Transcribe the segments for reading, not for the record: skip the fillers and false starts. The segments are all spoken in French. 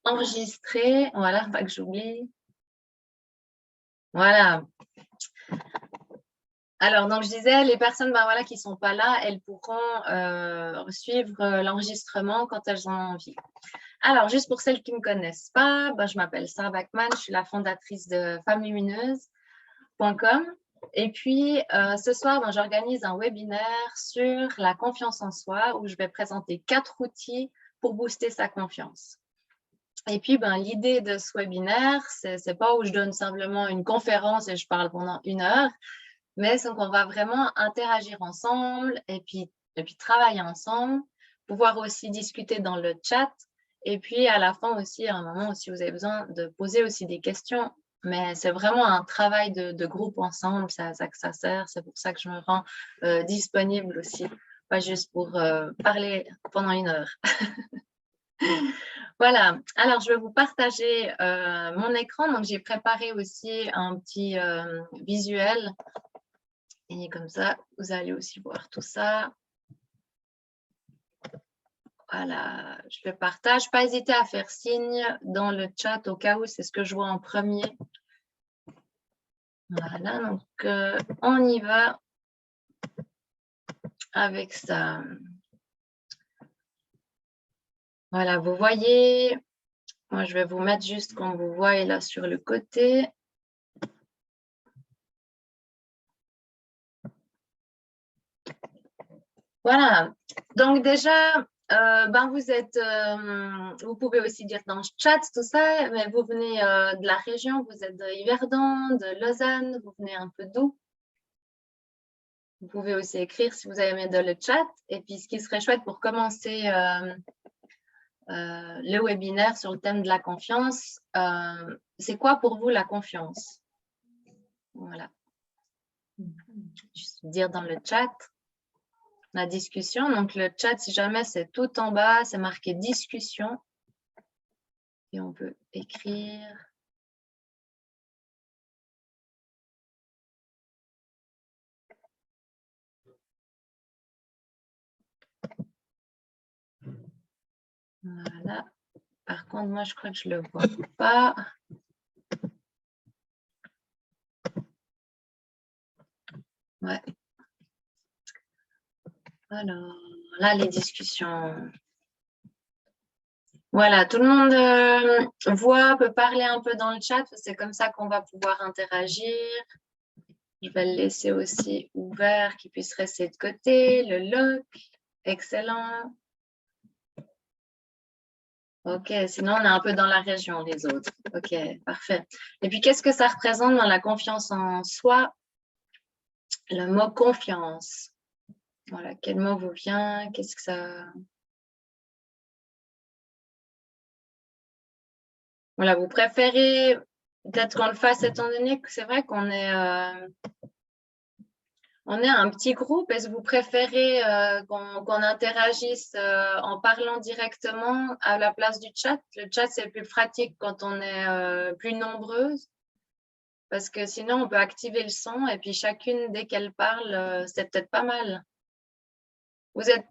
enregistrer. Voilà, pas que j'oublie. Voilà. Alors, donc, je disais, les personnes voilà, qui ne sont pas là, elles pourront suivre l'enregistrement quand elles en ont envie. Alors, juste pour celles qui ne me connaissent pas, je m'appelle Sarah Bachmann, je suis la fondatrice de FemmeLumineuse.com. Et puis, ce soir, j'organise un webinaire sur la confiance en soi où je vais présenter 4 outils pour booster sa confiance. Et puis, l'idée de ce webinaire, c'est pas où je donne simplement une conférence et je parle pendant 1 heure, mais c'est qu'on va vraiment interagir ensemble et puis travailler ensemble, pouvoir aussi discuter dans le chat. Et puis, à la fin aussi, à un moment aussi, vous avez besoin de poser aussi des questions. Mais c'est vraiment un travail de groupe ensemble, c'est à ça que ça sert. C'est pour ça que je me rends disponible aussi, pas juste pour parler pendant 1 heure. Voilà, alors je vais vous partager mon écran. Donc, j'ai préparé aussi un petit visuel. Et comme ça, vous allez aussi voir tout ça. Voilà, je le partage. Pas hésiter à faire signe dans le chat au cas où c'est ce que je vois en premier. Voilà, donc on y va avec ça. Voilà, vous voyez, moi je vais vous mettre juste comme vous voyez là sur le côté. Voilà, donc déjà, vous pouvez aussi dire dans le chat tout ça, mais vous venez de la région, vous êtes de Yverdon, de Lausanne, vous venez un peu d'où? Vous pouvez aussi écrire si vous avez mis dans le chat. Et puis, ce qui serait chouette pour commencer le webinaire sur le thème de la confiance, c'est quoi pour vous la confiance? Voilà. Juste dire dans le chat la discussion. Donc, le chat, si jamais, c'est tout en bas, c'est marqué discussion. Et on peut écrire. Voilà. Par contre, moi, je crois que je ne le vois pas. Ouais. Alors, là, les discussions. Voilà, tout le monde voit, peut parler un peu dans le chat. C'est comme ça qu'on va pouvoir interagir. Je vais le laisser aussi ouvert, qu'il puisse rester de côté. Le lock, excellent. Ok, sinon on est un peu dans la région, les autres. Ok, parfait. Et puis, qu'est-ce que ça représente dans la confiance en soi? Le mot confiance. Voilà, quel mot vous vient? Qu'est-ce que ça... Voilà, vous préférez peut-être qu'on le fasse étant donné que c'est vrai qu'on est... On est un petit groupe. Est-ce que vous préférez qu'on interagisse en parlant directement à la place du chat? Le chat, c'est plus pratique quand on est plus nombreuses. Parce que sinon, on peut activer le son et puis chacune, dès qu'elle parle, c'est peut-être pas mal. Vous êtes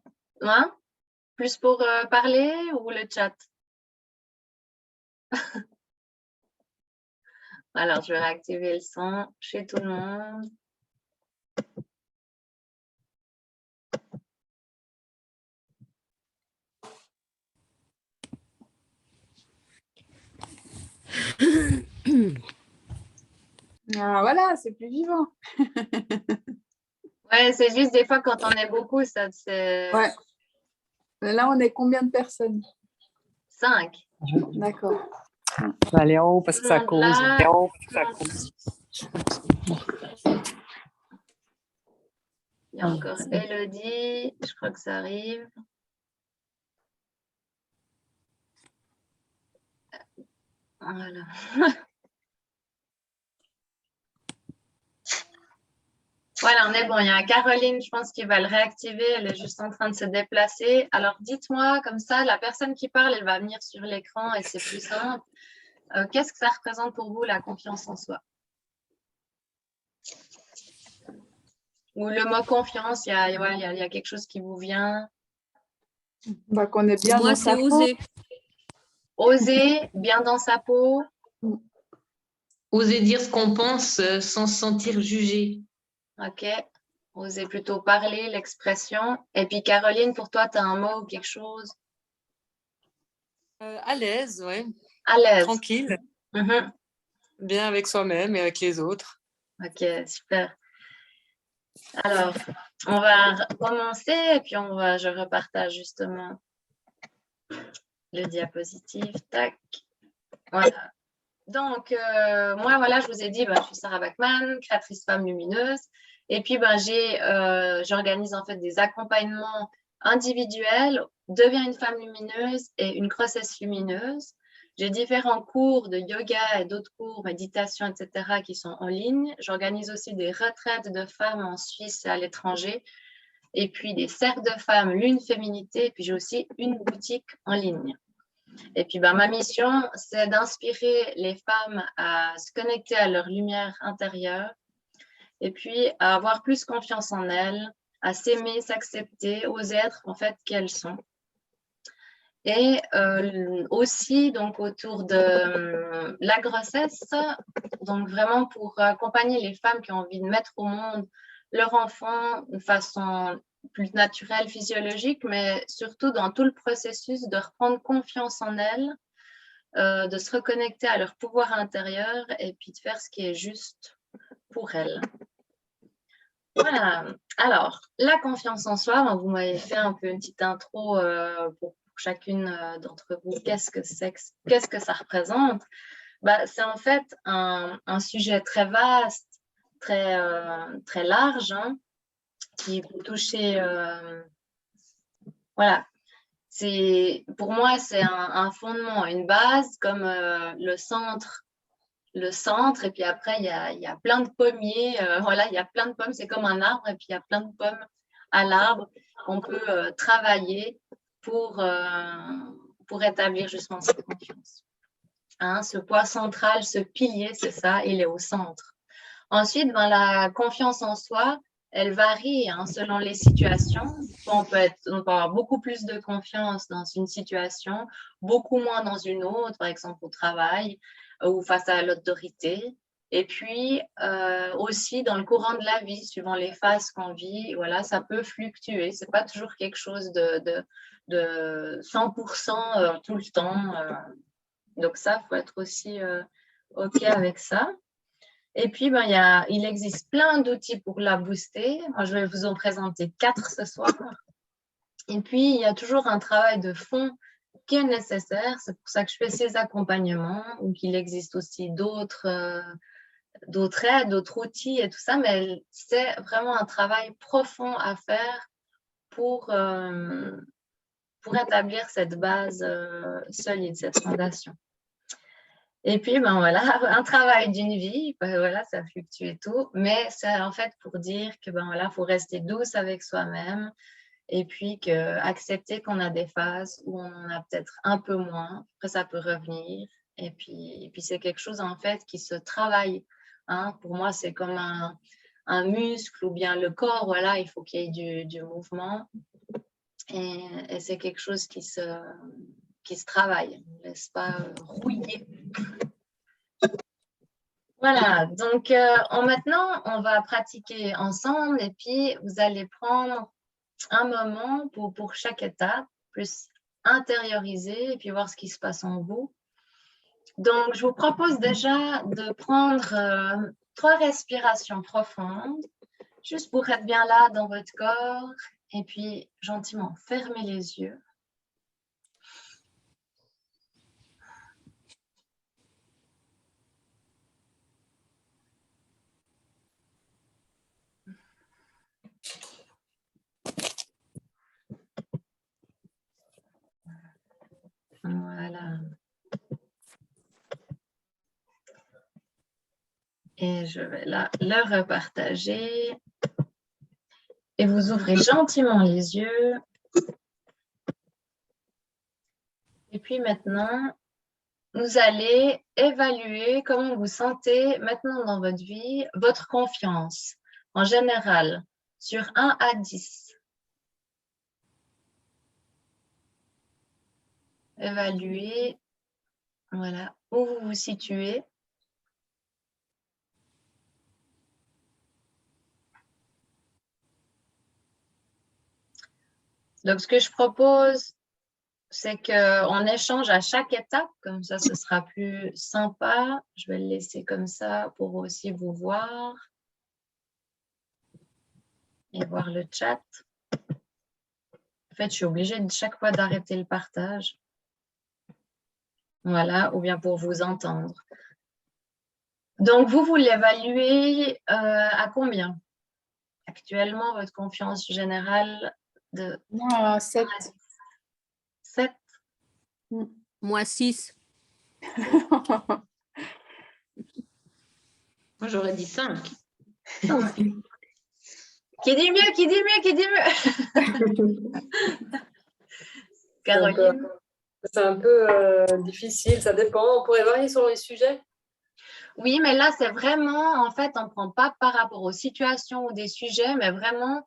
plus pour parler ou le chat? Alors, je vais réactiver le son chez tout le monde. Ah, voilà, c'est plus vivant. Ouais, c'est juste des fois quand on est beaucoup, ça c'est... Ouais. Là, on est combien de personnes? 5. D'accord. Je vais aller en haut parce que ça cause. Là. Il y a encore Elodie, je crois que ça arrive. Voilà. Voilà, on est bon. Il y a Caroline, je pense, qui va le réactiver. Elle est juste en train de se déplacer. Alors, dites-moi, comme ça, la personne qui parle, elle va venir sur l'écran et c'est plus simple. Qu'est-ce que ça représente pour vous, la confiance en soi? Ou le mot confiance, il y a quelque chose qui vous vient? Qu'on est bien. Moi, c'est oser. Oser, bien dans sa peau. Oser dire ce qu'on pense sans se sentir jugé. Ok. Oser plutôt parler, l'expression. Et puis Caroline, pour toi, tu as un mot ou quelque chose? À l'aise, ouais. À l'aise. Tranquille, Mhm. bien avec soi-même et avec les autres. Ok, super. Alors, on va commencer et puis je repartage justement le diapositive. Tac. Voilà. Donc, moi, voilà, je vous ai dit, je suis Sarah Bachmann, créatrice femme lumineuse. Et puis, j'organise en fait des accompagnements individuels, deviens une femme lumineuse et une grossesse lumineuse. J'ai différents cours de yoga et d'autres cours, méditation, etc., qui sont en ligne. J'organise aussi des retraites de femmes en Suisse et à l'étranger. Et puis, des cercles de femmes, lune féminité. Et puis, j'ai aussi une boutique en ligne. Et puis, ma mission, c'est d'inspirer les femmes à se connecter à leur lumière intérieure et puis à avoir plus confiance en elles, à s'aimer, s'accepter, oser être en fait qui elles sont. Et aussi, donc, autour de la grossesse, donc vraiment pour accompagner les femmes qui ont envie de mettre au monde leur enfant de façon plus naturelle, physiologique, mais surtout dans tout le processus de reprendre confiance en elles, de se reconnecter à leur pouvoir intérieur et puis de faire ce qui est juste pour elles. Voilà. Alors, la confiance en soi, vous m'avez fait un peu une petite intro pour chacune d'entre vous. Qu'est-ce que ça représente? C'est en fait un sujet très vaste, très large, hein, qui peut toucher... voilà. Pour moi, c'est un fondement, une base, comme le centre, et puis après, il y a plein de pommiers, voilà, il y a plein de pommes, c'est comme un arbre, et puis il y a plein de pommes à l'arbre qu'on peut travailler pour établir justement cette confiance. Hein, ce poids central, ce pilier, c'est ça, il est au centre. Ensuite, la confiance en soi, elle varie hein, selon les situations. On peut avoir beaucoup plus de confiance dans une situation, beaucoup moins dans une autre, par exemple au travail ou face à l'autorité. Et puis aussi dans le courant de la vie, suivant les phases qu'on vit, voilà, ça peut fluctuer. C'est pas toujours quelque chose de 100% tout le temps. Donc ça, il faut être aussi OK avec ça. Et puis, il existe plein d'outils pour la booster. Moi, je vais vous en présenter 4 ce soir. Et puis, il y a toujours un travail de fond qui est nécessaire. C'est pour ça que je fais ces accompagnements ou qu'il existe aussi d'autres aides, d'autres outils et tout ça. Mais c'est vraiment un travail profond à faire pour établir cette base solide, cette fondation. Et puis, voilà, un travail d'une vie, voilà, ça fluctue et tout, mais c'est en fait pour dire que, voilà, faut rester douce avec soi-même et puis accepter qu'on a des phases où on en a peut-être un peu moins, après ça peut revenir et puis c'est quelque chose en fait qui se travaille, hein. Pour moi, c'est comme un muscle ou bien le corps, voilà, il faut qu'il y ait du mouvement et c'est quelque chose qui se travaille, on ne laisse pas rouiller. Voilà, donc maintenant, on va pratiquer ensemble et puis vous allez prendre un moment pour chaque étape, plus intérioriser et puis voir ce qui se passe en vous. Donc, je vous propose déjà de prendre 3 respirations profondes, juste pour être bien là dans votre corps et puis gentiment fermer les yeux. Voilà. Et je vais là le repartager. Et vous ouvrez gentiment les yeux. Et puis maintenant, vous allez évaluer comment vous sentez maintenant dans votre vie, votre confiance en général, sur 1 à 10. Évaluer Voilà, où vous vous situez. Donc, ce que je propose, c'est qu'on échange à chaque étape, comme ça, ce sera plus sympa. Je vais le laisser comme ça pour aussi vous voir et voir le chat. En fait, je suis obligée de chaque fois d'arrêter le partage. Voilà, ou bien pour vous entendre. Donc, vous l'évaluez à combien? Actuellement, votre confiance générale de Moi, 7. 7. Moi, 6. Moi, j'aurais dit 5. Qui dit mieux, qui dit mieux, qui dit mieux? Caroline? C'est un peu difficile, ça dépend. On pourrait varier selon les sujets. Oui, mais là, c'est vraiment, en fait, on ne prend pas par rapport aux situations ou des sujets, mais vraiment,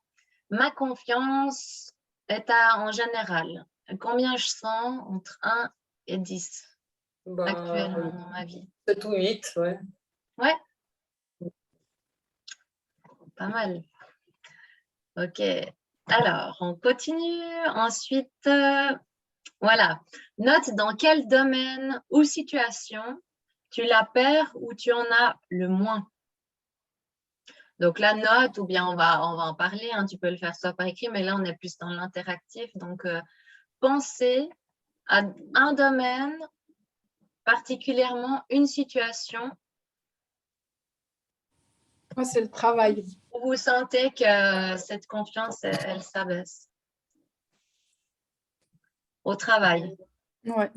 ma confiance est en général. Combien je sens entre 1 et 10 actuellement dans ma vie? 7 ou 8, ouais. Ouais. Pas mal. Ok. Alors, on continue. Ensuite, voilà. Note dans quel domaine ou situation tu la perds ou tu en as le moins. Donc, la note, ou bien on va en parler, hein, tu peux le faire soit par écrit, mais là, on est plus dans l'interactif. Donc, pensez à un domaine, particulièrement une situation Moi, c'est le travail. où vous sentez que cette confiance, elle s'abaisse. Au travail. Ouais.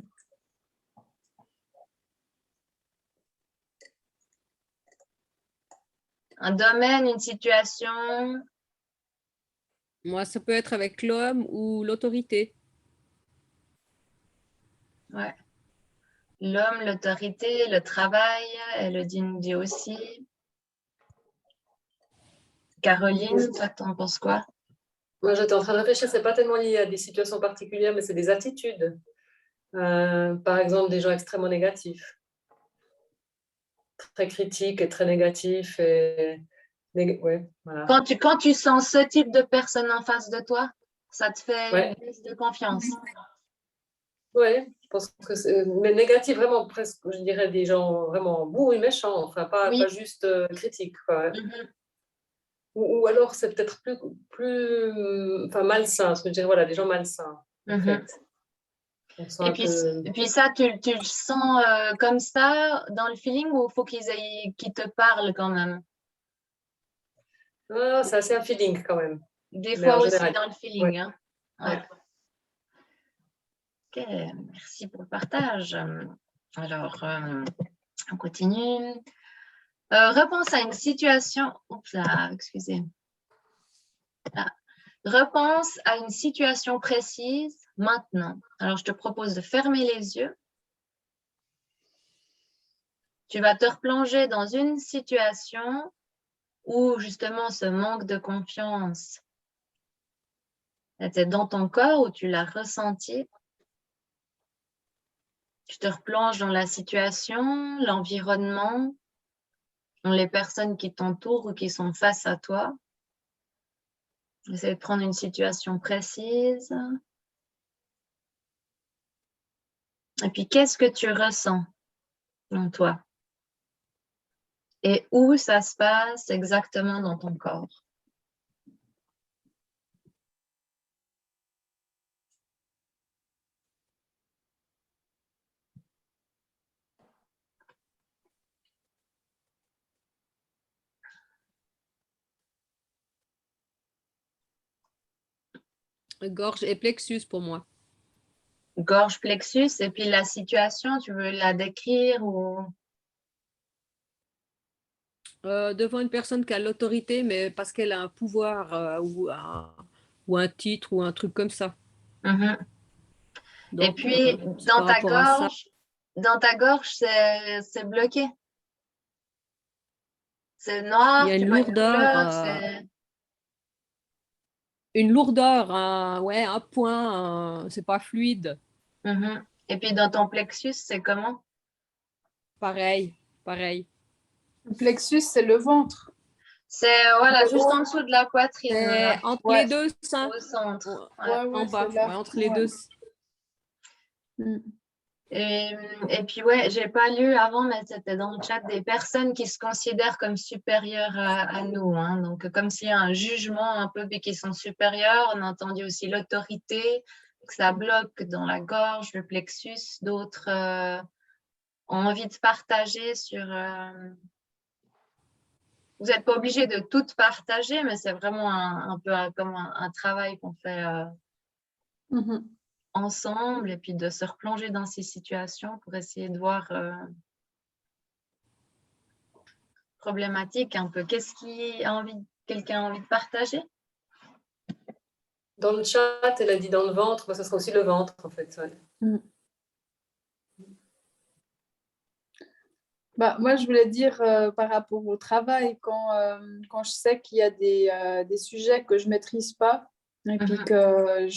Un domaine, une situation. Moi, ça peut être avec l'homme ou l'autorité. Ouais. L'homme, l'autorité, le travail, elle le dit aussi. Caroline, toi, t'en penses quoi? Moi, j'étais en train de réfléchir, c'est pas tellement lié à des situations particulières, mais c'est des attitudes. Par exemple, des gens extrêmement négatifs, très critiques et très négatifs. Ouais, voilà. Quand tu sens ce type de personne en face de toi, ça te fait Ouais. une prise de confiance. Oui, je pense que c'est. Mais négatif, vraiment, presque, je dirais des gens vraiment bourrus et méchants, enfin, pas, Oui. pas juste critiques, quoi. Mhm. Ou alors, c'est peut-être plus enfin, malsain, ce que je dirais, voilà, des gens malsains, en Mhm. fait. On sent un peu. Et puis ça, tu le sens comme ça dans le feeling ou il faut qu'ils te parlent quand même? Ah, c'est assez un feeling quand même. Des Mais fois en aussi général. dans le feeling. Ouais. Hein? Ouais. Ok, merci pour le partage. Alors, on continue. Repense à une situation. Oups là, excusez. Ah. Repense à une situation précise maintenant. Alors, je te propose de fermer les yeux. Tu vas te replonger dans une situation où justement ce manque de confiance était dans ton corps, où tu l'as ressenti. Tu te replonges dans la situation, l'environnement, dans les personnes qui t'entourent ou qui sont face à toi. Essaye de prendre une situation précise. Et puis, qu'est-ce que tu ressens en toi? Et où ça se passe exactement dans ton corps? Gorge et plexus pour moi. Gorge, plexus, et puis la situation, tu veux la décrire ou... Devant une personne qui a l'autorité, mais parce qu'elle a un pouvoir ou un titre ou un truc comme ça. Mhm. Et Donc, puis, c'est par rapport à ça. dans ta gorge, c'est bloqué. C'est noir, Il y a tu une vois une lourdeur, couleur, c'est... ouais, un point, c'est pas fluide. Mhm. Et puis dans ton plexus, c'est comment? Pareil, pareil. Le plexus, c'est le ventre. C'est voilà, juste en dessous de la poitrine, là, Entre Ouais. les deux seins, au centre. Ouais. Ouais, ouais, en bas, c'est là. ouais, entre les Ouais. deux. Mm. Et puis, ouais, j'ai pas lu avant, mais c'était dans le chat des personnes qui se considèrent comme supérieures à nous. Hein. Donc, comme s'il y a un jugement un peu, puis qui sont supérieurs. On a entendu aussi l'autorité, que ça bloque dans la gorge, le plexus. D'autres ont envie de partager sur. Vous n'êtes pas obligé de tout partager, mais c'est vraiment un peu comme un travail qu'on fait Mhm. ensemble et puis de se replonger dans ces situations pour essayer de voir problématique un peu. Qu'est-ce qui a envie, quelqu'un a envie de partager? Dans le chat, elle a dit dans le ventre, moi, ça sera aussi le ventre, en fait. Ouais. Bah, moi, je voulais dire par rapport au travail, quand je sais qu'il y a des sujets que je ne maîtrise pas et puis que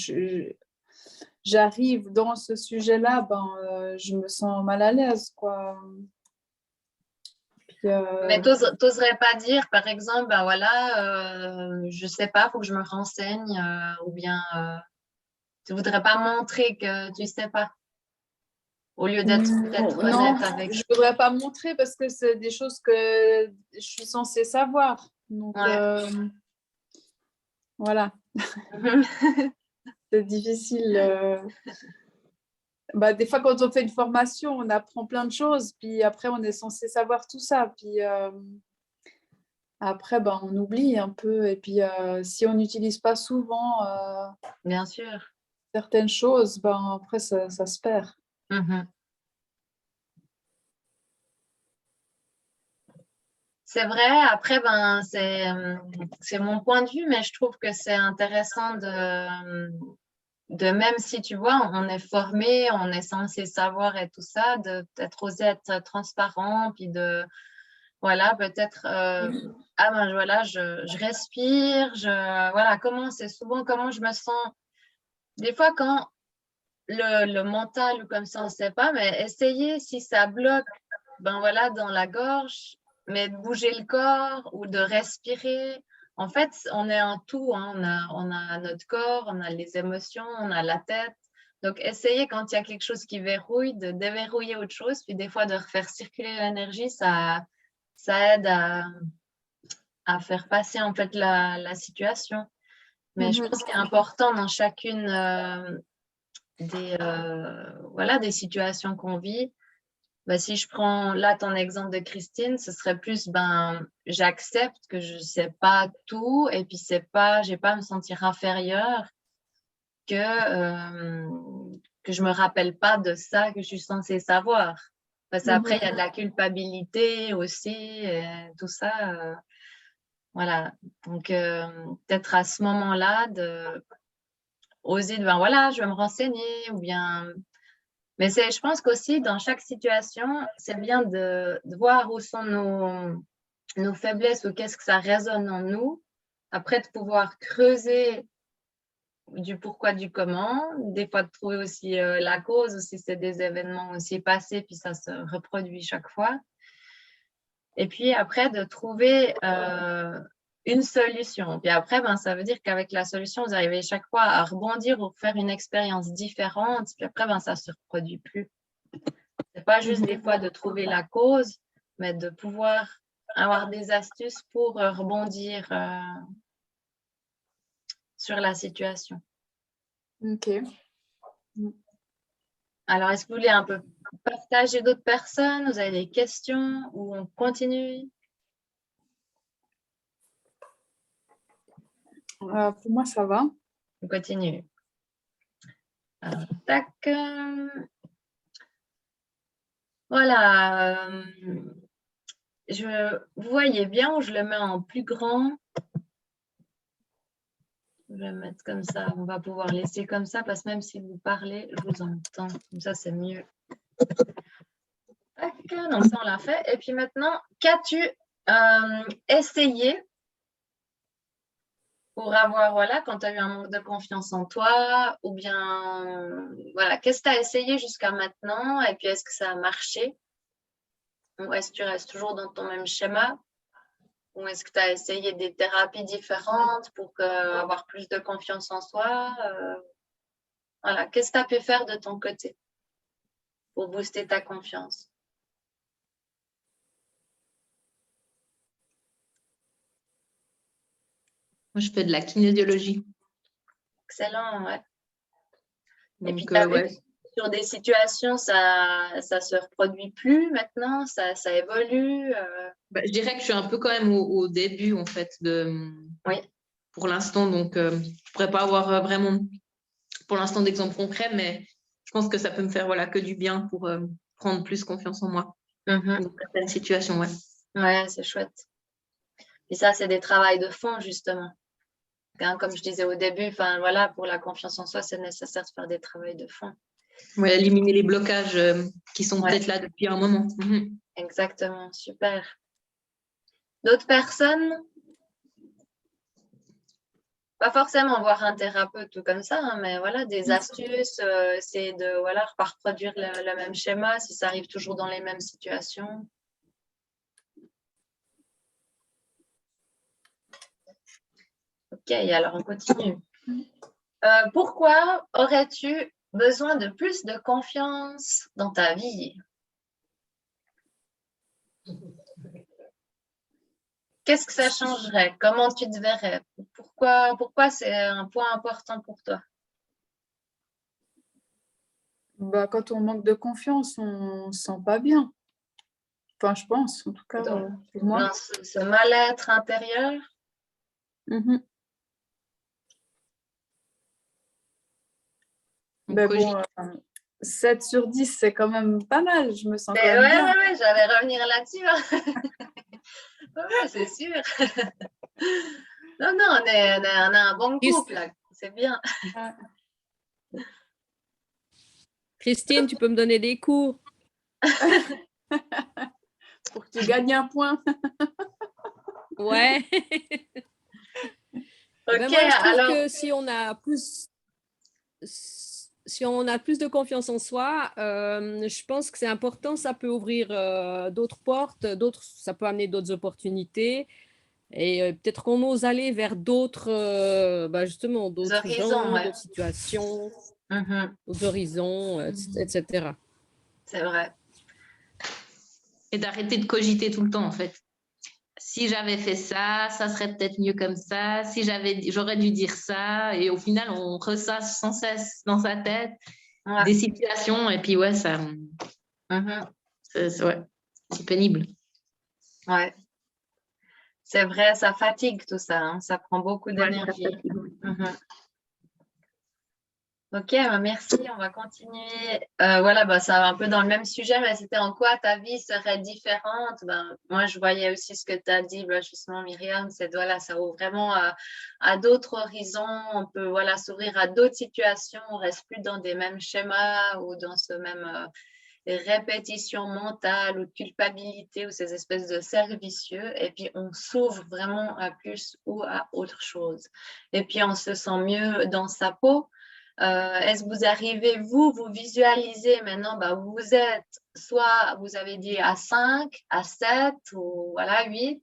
j'arrive dans ce sujet-là, je me sens mal à l'aise, quoi. Puis, Mais t'oserais pas dire, par exemple, ben voilà, je sais pas, faut que je me renseigne, ou bien tu voudrais pas montrer que tu sais pas, au lieu d'être non, honnête avec. je ne voudrais pas montrer parce que c'est des choses que je suis censée savoir. Donc, Ouais. voilà, c'est difficile. Des fois, quand on fait une formation, on apprend plein de choses, puis après, on est censé savoir tout ça. Puis après, on oublie un peu. Et puis, si on n'utilise pas souvent Bien sûr. certaines choses, après, ça se perd. C'est vrai, après, c'est mon point de vue, mais je trouve que c'est intéressant de même si tu vois, on est formé, on est censé savoir et tout ça, de peut-être oser être transparent, puis de, voilà, peut-être, voilà, je respire, voilà, c'est souvent comment je me sens, des fois quand le mental ou comme ça, on ne sait pas, mais essayer si ça bloque, voilà, dans la gorge, mais de bouger le corps ou de respirer. En fait, on est un tout, hein. On a notre corps, on a les émotions, on a la tête. Donc, essayer quand il y a quelque chose qui verrouille, de déverrouiller autre chose, puis des fois de refaire circuler l'énergie, ça aide à faire passer en fait la situation. Mais je pense qu'il est important dans chacune des situations qu'on vit. Si je prends là ton exemple de Christine, ce serait plus j'accepte que je ne sais pas tout et puis j'ai pas à me sentir inférieure que je me rappelle pas de ça que je suis censée savoir. Parce qu'après, il y a de la culpabilité aussi, tout ça. Voilà. Donc, peut-être à ce moment-là, oser voilà, je vais me renseigner ou bien. Mais je pense qu'aussi, dans chaque situation, c'est bien de voir où sont nos faiblesses ou qu'est-ce que ça résonne en nous. Après, de pouvoir creuser du pourquoi, du comment. Des fois, de trouver aussi la cause, ou si c'est des événements aussi passés, puis ça se reproduit chaque fois. Et puis après, de trouver une solution. Puis après, ça veut dire qu'avec la solution, vous arrivez chaque fois à rebondir ou faire une expérience différente. Puis après, ça ne se reproduit plus. C'est pas juste des fois de trouver la cause, mais de pouvoir avoir des astuces pour rebondir sur la situation. Ok. Alors, est-ce que vous voulez un peu partager d'autres personnes? Vous avez des questions ou on continue? Pour moi, ça va. On continue. Alors, tac. Voilà. Vous voyez bien où je le mets en plus grand? Je vais mettre comme ça. On va pouvoir laisser comme ça parce que même si vous parlez, je vous entends. Comme ça, c'est mieux. Tac. Donc, ça, on l'a fait. Et puis maintenant, qu'as-tu essayé pour avoir, voilà, quand tu as eu un manque de confiance en toi ou bien, voilà, qu'est-ce que tu as essayé jusqu'à maintenant et puis est-ce que ça a marché? Ou est-ce que tu restes toujours dans ton même schéma? Ou est-ce que tu as essayé des thérapies différentes pour avoir plus de confiance en soi? Voilà, qu'est-ce que tu as pu faire de ton côté pour booster ta confiance? Moi, je fais de la kinésiologie. Excellent, ouais. Et puis, Donc, tu as vu ouais. que sur des situations, ça se reproduit plus maintenant, ça évolue. Je dirais que je suis un peu quand même au début, en fait, Oui. pour l'instant. Donc, je ne pourrais pas avoir vraiment, pour l'instant, d'exemples concrets, mais je pense que ça peut me faire que du bien pour prendre plus confiance en moi dans certaines situations. Ouais. Ouais, c'est chouette. Et ça, c'est des travails de fond, justement. Hein, comme je disais au début, voilà, pour la confiance en soi, c'est nécessaire de faire des travaux de fond. Ouais, éliminer les blocages qui sont peut-être là depuis un moment. Exactement, super. D'autres personnes? Pas forcément voir un thérapeute ou comme ça, hein, mais voilà, des astuces, c'est de pas reproduire le même schéma si ça arrive toujours dans les mêmes situations. Ok, alors on continue. Pourquoi aurais-tu besoin de plus de confiance dans ta vie? Qu'est-ce que ça changerait? Comment tu te verrais? Pourquoi c'est un point important pour toi? Quand on manque de confiance, on ne se sent pas bien. Enfin, je pense, en tout cas, pour moi. Dans ce mal-être intérieur? Mhm. Donc, bon, 7 sur 10, c'est quand même pas mal. Je me sens quand même bien. Ouais, j'allais revenir là-dessus. Ouais, c'est sûr. Non, on a un bon couple, là. C'est bien. Christine, tu peux me donner des cours? Pour que tu gagnes un point. Ouais. Ok, Moi, je trouve alors, que si on a plus de confiance en soi, je pense que c'est important. Ça peut ouvrir d'autres portes, ça peut amener d'autres opportunités. Et peut-être qu'on ose aller vers d'autres, justement, d'autres horizons, gens, ouais. d'autres situations, Mhm, d'autres horizons, etc. c'est vrai. et d'arrêter de cogiter tout le temps, en fait. Si j'avais fait ça, ça serait peut-être mieux comme ça. Si j'aurais dû dire ça. Et au final, on ressasse sans cesse dans sa tête des situations. Et puis, ouais, c'est pénible. Ouais. C'est vrai, ça fatigue tout ça. Hein. Ça prend beaucoup d'énergie. Ok, merci. On va continuer. Ça va un peu dans le même sujet, mais c'était en quoi ta vie serait différente? Moi, je voyais aussi ce que tu as dit, justement, Myriam, ça ouvre vraiment à d'autres horizons. On peut s'ouvrir à d'autres situations. On ne reste plus dans des mêmes schémas ou dans ce même répétition mentale ou de culpabilité ou ces espèces de cercles vicieux. Et puis, on s'ouvre vraiment à plus ou à autre chose. Et puis, on se sent mieux dans sa peau. Est-ce que vous arrivez, vous visualisez maintenant, vous êtes, soit vous avez dit à 5, à 7 ou 8.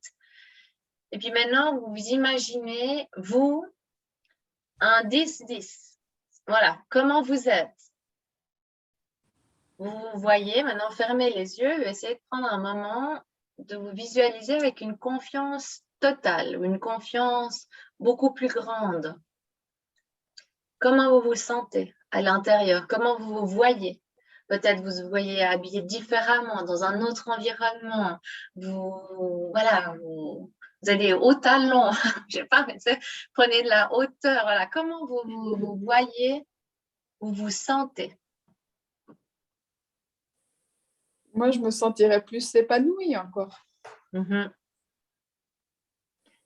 Et puis maintenant, vous vous imaginez, vous, un 10-10. Voilà, comment vous êtes? Vous voyez, maintenant, fermez les yeux et essayez de prendre un moment de vous visualiser avec une confiance totale ou une confiance beaucoup plus grande. Comment vous vous sentez à l'intérieur? Comment vous vous voyez? Peut-être vous vous voyez habillé différemment, dans un autre environnement. Vous avez haut talon, je sais pas, mais prenez de la hauteur. Voilà. Comment vous voyez ou vous sentez? Moi, je me sentirais plus épanouie encore.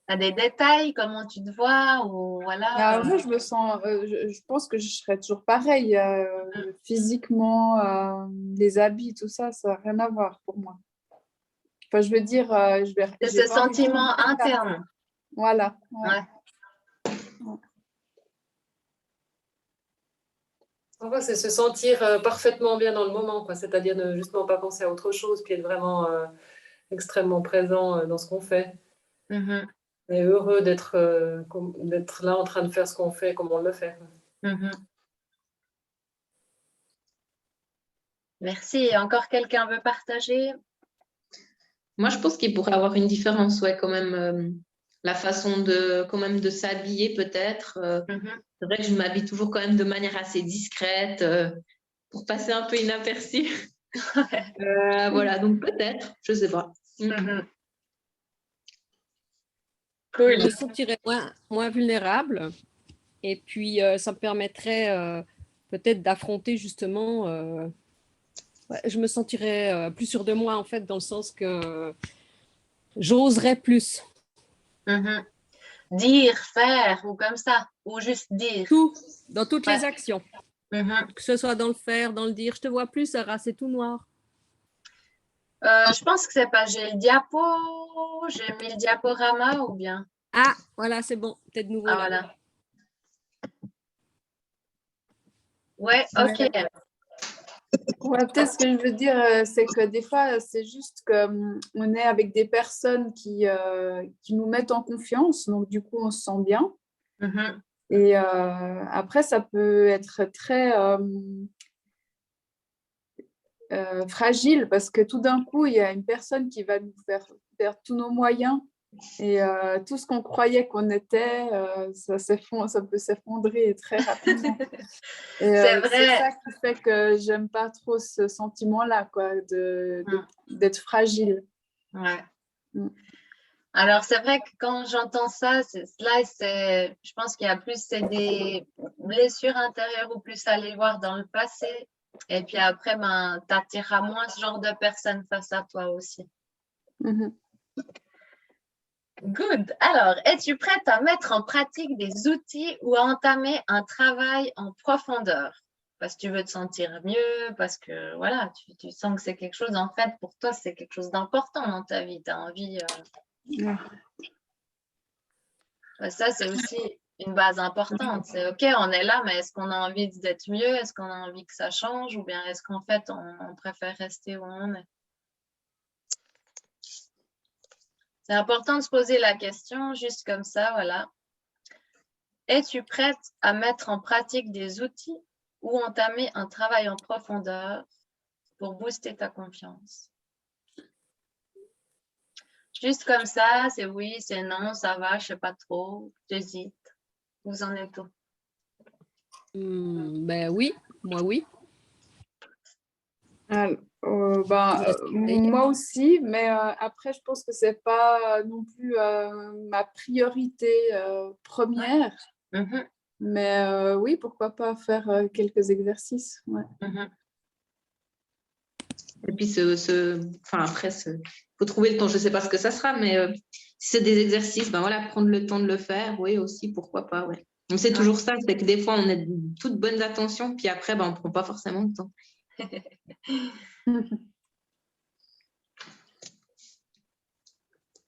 T'as des détails, comment tu te vois ou voilà. Moi, je me sens, je pense que je serais toujours pareil. Physiquement, les habits, tout ça, ça n'a rien à voir pour moi. Enfin, je veux dire, C'est j'ai ce pas envie de sentiment changer de place. interne. Voilà. Ouais. Parfois, c'est se sentir parfaitement bien dans le moment, quoi. C'est-à-dire ne justement pas penser à autre chose, puis être vraiment extrêmement présent dans ce qu'on fait. Mhm, Et heureux d'être là en train de faire ce qu'on fait, comme on le fait. mhm. Merci. Et encore quelqu'un veut partager? Moi, je pense qu'il pourrait avoir une différence, ouais, quand même, la façon quand même de s'habiller peut-être. Mhm. C'est vrai que je m'habille toujours quand même de manière assez discrète pour passer un peu inaperçue. Voilà, donc peut-être, je sais pas. Mhm. Je Cool. me sentirais moins vulnérable. Et puis, ça me permettrait peut-être d'affronter justement. Ouais, je me sentirais plus sûre de moi, en fait, dans le sens que j'oserais plus. Mhm. Dire, faire ou comme ça, ou juste dire. Tout, dans toutes Ouais. les actions. Mhm. Que ce soit dans le faire, dans le dire. Je te vois plus, Sarah, c'est tout noir. Je pense que c'est pas, j'ai le diapo, j'ai mis le diaporama ou bien. Ah, voilà, c'est bon. Peut-être nouveau Ah là. voilà. Ouais, ok. Ouais, peut-être ce que je veux dire, c'est que des fois, c'est juste qu'on est avec des personnes qui nous mettent en confiance, donc du coup, on se sent bien. Mhm. Et après, ça peut être très fragile parce que tout d'un coup, il y a une personne qui va nous faire perdre tous nos moyens et tout ce qu'on croyait qu'on était, ça peut s'effondrer très rapidement. Et C'est c'est vrai. ça qui fait que j'aime pas trop ce sentiment-là, quoi, d'être fragile. Ouais. Mm. Alors, c'est vrai que quand j'entends ça, je pense qu'il y a plus c'est des blessures intérieures ou plus aller voir dans le passé. Et puis après, ben, tu attireras moins ce genre de personnes face à toi aussi. Mhm. Good. Alors, es-tu prête à mettre en pratique des outils ou à entamer un travail en profondeur? Parce que tu veux te sentir mieux, parce que voilà, tu sens que c'est quelque chose, en fait, pour toi, c'est quelque chose d'important dans ta vie. Tu as envie. Ouais. Ça, c'est aussi une base importante. C'est OK, on est là, mais est-ce qu'on a envie d'être mieux? Est-ce qu'on a envie que ça change? Ou bien est-ce qu'en fait, on préfère rester où on est? C'est important de se poser la question juste comme ça, voilà. Es-tu prête à mettre en pratique des outils ou entamer un travail en profondeur pour booster ta confiance? Juste comme ça, c'est oui, c'est non, ça va, je sais pas trop, j'hésite. Vous en êtes où? Ben oui, moi oui. Moi aussi, mais après, je pense que c'est pas non plus ma priorité première. Mhm, Mais oui, pourquoi pas faire quelques exercices. Ouais. mhm. Et puis, enfin, après, faut trouver le temps. Je ne sais pas ce que ça sera, mais si c'est des exercices, ben voilà, prendre le temps de le faire, oui, aussi, pourquoi pas, ouais. Donc, c'est toujours ça, c'est que des fois, on a de toutes bonnes attentions, puis après, ben, on ne prend pas forcément le temps.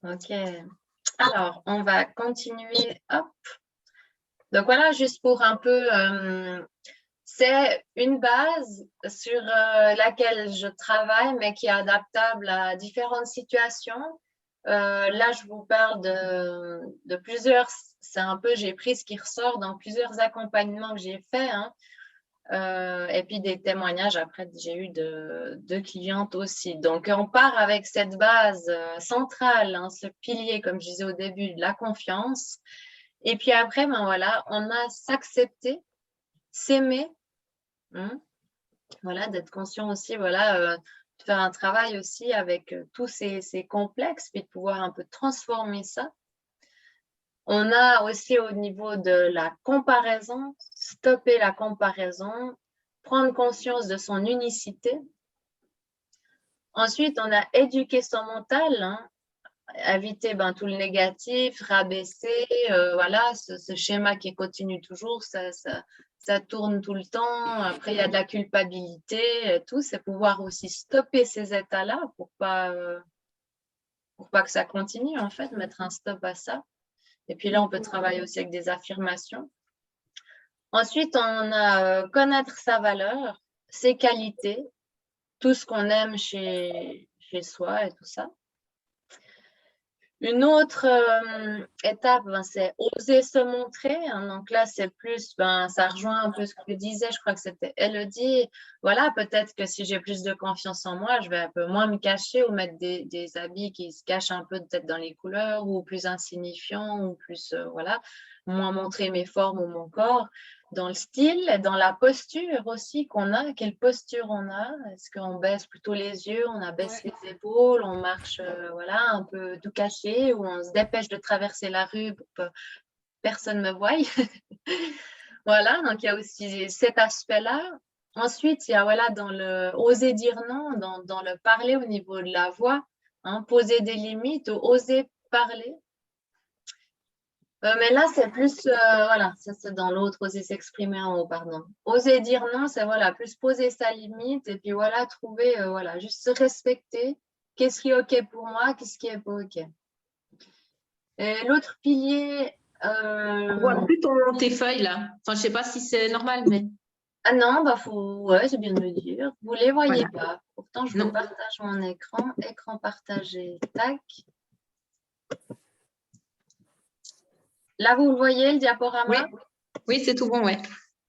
OK. Alors, on va continuer. Hop. Donc voilà, juste pour un peu, c'est une base sur laquelle je travaille, mais qui est adaptable à différentes situations. Là, je vous parle de plusieurs, c'est un peu, j'ai pris ce qui ressort dans plusieurs accompagnements que j'ai faits, hein. Et puis des témoignages après j'ai eu de clientes aussi. Donc on part avec cette base centrale, hein, ce pilier, comme je disais au début, de la confiance. Et puis après, ben voilà, on a s'accepter, s'aimer, hein, voilà, d'être conscient aussi, voilà, de faire un travail aussi avec tous ces complexes, puis de pouvoir un peu transformer ça. On a aussi au niveau de la comparaison, stopper la comparaison, prendre conscience de son unicité. Ensuite, on a éduqué son mental, hein, éviter tout le négatif, rabaisser, voilà, ce schéma qui continue toujours, ça tourne tout le temps. Après, il y a de la culpabilité, tout, c'est pouvoir aussi stopper ces états-là pour pas que ça continue, en fait, mettre un stop à ça. Et puis là, on peut travailler aussi avec des affirmations. Ensuite, on a connaître sa valeur, ses qualités, tout ce qu'on aime chez soi et tout ça. Une autre étape, c'est oser se montrer. Donc là, c'est plus, ça rejoint un peu ce que je disais, je crois que c'était Elodie. Voilà, peut-être que si j'ai plus de confiance en moi, je vais un peu moins me cacher ou mettre des habits qui se cachent un peu peut-être dans les couleurs ou plus insignifiants ou plus, voilà, moins montrer mes formes ou mon corps. Dans le style, dans la posture aussi qu'on a, quelle posture on a, est-ce qu'on baisse plutôt les yeux, on abaisse les épaules, on marche voilà, un peu tout caché ou on se dépêche de traverser la rue pour que personne ne me voie. Voilà, donc il y a aussi cet aspect-là. Ensuite, il y a voilà, dans le oser dire non, dans le parler au niveau de la voix, hein, poser des limites, oser parler. Mais là, c'est plus, voilà, ça c'est dans l'autre, oser s'exprimer en haut, pardon. Oser dire non, c'est voilà, plus poser sa limite et puis voilà, trouver, voilà, juste se respecter. Qu'est-ce qui est OK pour moi, qu'est-ce qui est pas OK. Et l'autre pilier. On voit plus tes feuilles là. Enfin, je sais pas si c'est normal, mais. Ah non, ouais, c'est bien de me dire. Vous les voyez pas. Pourtant, je vous partage mon écran. Écran partagé, tac. Là, vous le voyez, le diaporama? Oui, c'est tout bon, ouais.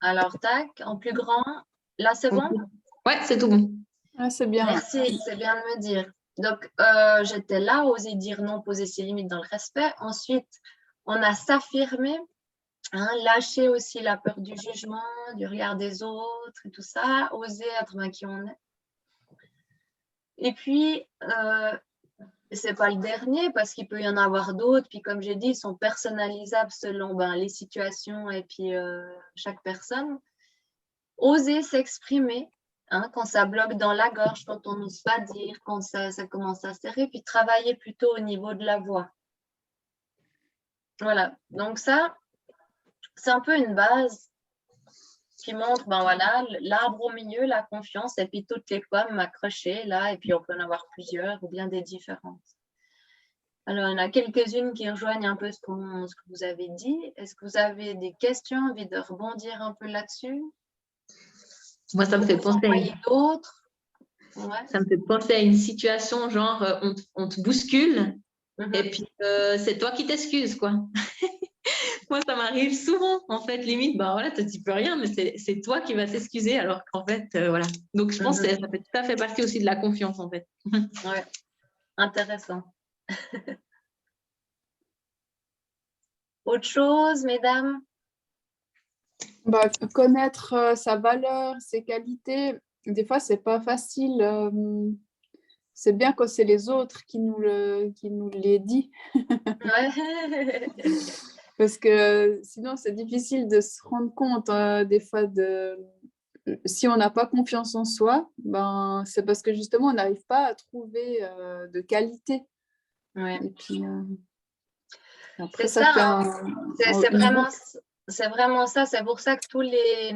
Alors, tac, en plus grand. Là, c'est bon? Ouais, c'est tout bon. Ah, c'est bien. Merci, c'est bien de me dire. Donc, j'étais là, oser dire non, poser ses limites dans le respect. Ensuite, on a s'affirmer, hein, lâcher aussi la peur du jugement, du regard des autres et tout ça, oser être qui on est. Et puis, c'est pas le dernier parce qu'il peut y en avoir d'autres. Puis comme j'ai dit, ils sont personnalisables selon les situations et puis chaque personne. Oser s'exprimer, hein, quand ça bloque dans la gorge, quand on n'ose pas dire, quand ça commence à serrer, puis travailler plutôt au niveau de la voix. Voilà, donc ça, c'est un peu une base qui montre, voilà, l'arbre au milieu, la confiance, et puis toutes les pommes accrochées là, et puis on peut en avoir plusieurs ou bien des différentes. Alors, il y en a quelques-unes qui rejoignent un peu ce que vous avez dit. Est-ce que vous avez des questions, envie de rebondir un peu là-dessus? Moi, ça me fait penser d'autres. Ça me fait penser à une situation genre on te bouscule et puis c'est toi qui t'excuses, quoi. Moi, ça m'arrive souvent, en fait, limite, voilà, tu peux rien, mais c'est toi qui vas t'excuser, alors qu'en fait, voilà. Donc, je pense que ça fait tout à fait partie aussi de la confiance, en fait. Ouais, intéressant. Autre chose, mesdames? Connaître sa valeur, ses qualités, des fois, c'est pas facile. C'est bien quand c'est les autres qui nous les disent. Ouais. Parce que sinon, c'est difficile de se rendre compte des fois si on n'a pas confiance en soi, c'est parce que justement, on n'arrive pas à trouver de qualité. Ouais. Et puis, après, c'est ça, c'est vraiment ça. C'est pour ça que tous les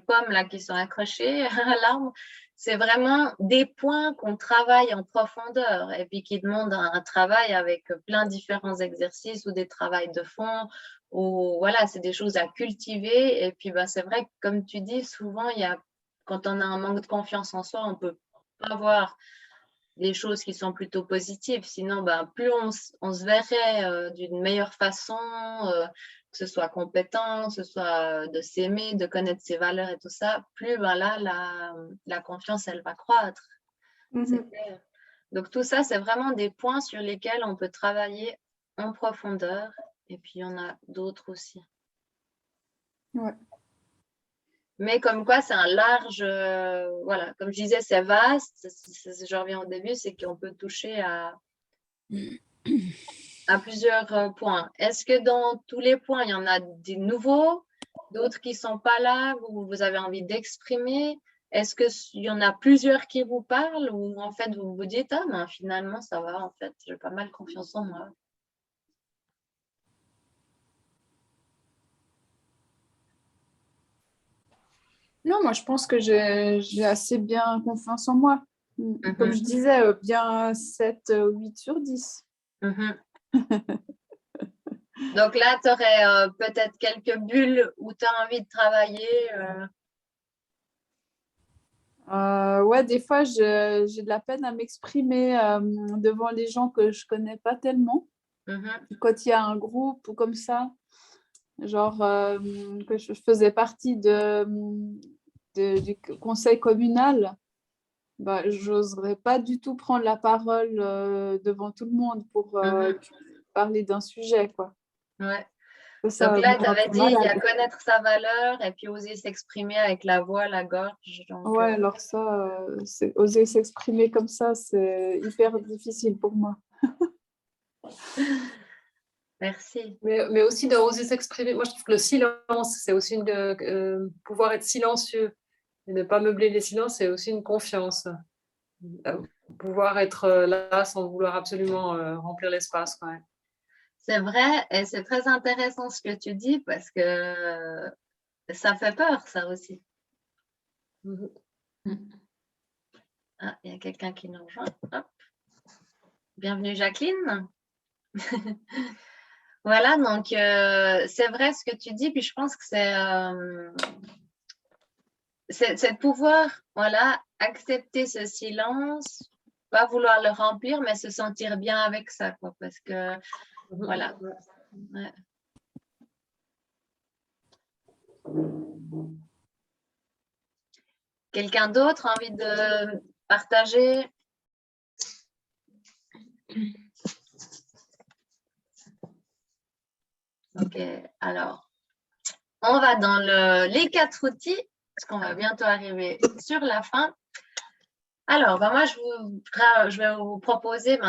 pommes là, qui sont accrochées à l'arbre, c'est vraiment des points qu'on travaille en profondeur et puis qui demandent un travail avec plein de différents exercices ou des travails de fond. Ou voilà, c'est des choses à cultiver. Et puis, c'est vrai que, comme tu dis, souvent, quand on a un manque de confiance en soi, on ne peut pas voir des choses qui sont plutôt positives. Sinon, plus on se verrait d'une meilleure façon, que ce soit compétent, que ce soit de s'aimer, de connaître ses valeurs et tout ça, plus là, la confiance, elle va croître. C'est clair. Donc, tout ça, c'est vraiment des points sur lesquels on peut travailler en profondeur. Et puis, il y en a d'autres aussi. Ouais. Mais comme quoi, c'est un large, voilà, comme je disais, c'est vaste. Je reviens au début, c'est qu'on peut toucher à plusieurs points. Est-ce que dans tous les points, il y en a des nouveaux, d'autres qui ne sont pas là, vous avez envie d'exprimer? Est-ce qu'il y en a plusieurs qui vous parlent ou en fait, vous vous dites, finalement, ça va, en fait, j'ai pas mal confiance en moi. Non, moi, je pense que j'ai assez bien confiance en moi. Comme je disais, bien 7, 8 sur 10. Donc là, tu aurais peut-être quelques bulles où tu as envie de travailler. Ouais, des fois, j'ai de la peine à m'exprimer devant les gens que je connais pas tellement. Quand il y a un groupe ou comme ça, genre que je faisais partie du conseil communal, bah, j'oserais pas du tout prendre la parole devant tout le monde pour parler d'un sujet, quoi. Ouais. Ça, Donc là, moi, tu avais dit, mal il à y a l'aise. connaître sa valeur et puis oser s'exprimer avec la voix, la gorge. Donc, Ouais, alors ça, oser s'exprimer comme ça, c'est hyper difficile pour moi. merci. Mais aussi d'oser s'exprimer. Moi, je trouve que le silence, c'est aussi pouvoir être silencieux et ne pas meubler les silences, c'est aussi une confiance. Pouvoir être là sans vouloir absolument remplir l'espace, quand même. C'est vrai et c'est très intéressant ce que tu dis parce que ça fait peur, ça aussi. Ah, il y a quelqu'un qui nous rejoint. Hop. Bienvenue Jacqueline. Voilà, donc c'est vrai ce que tu dis, puis je pense que c'est de pouvoir accepter ce silence, pas vouloir le remplir, mais se sentir bien avec ça, quoi, parce que voilà. Ouais. Quelqu'un d'autre a envie de partager? Ok, alors, on va dans les 4 outils, parce qu'on va bientôt arriver sur la fin. Alors, moi, je vais vous proposer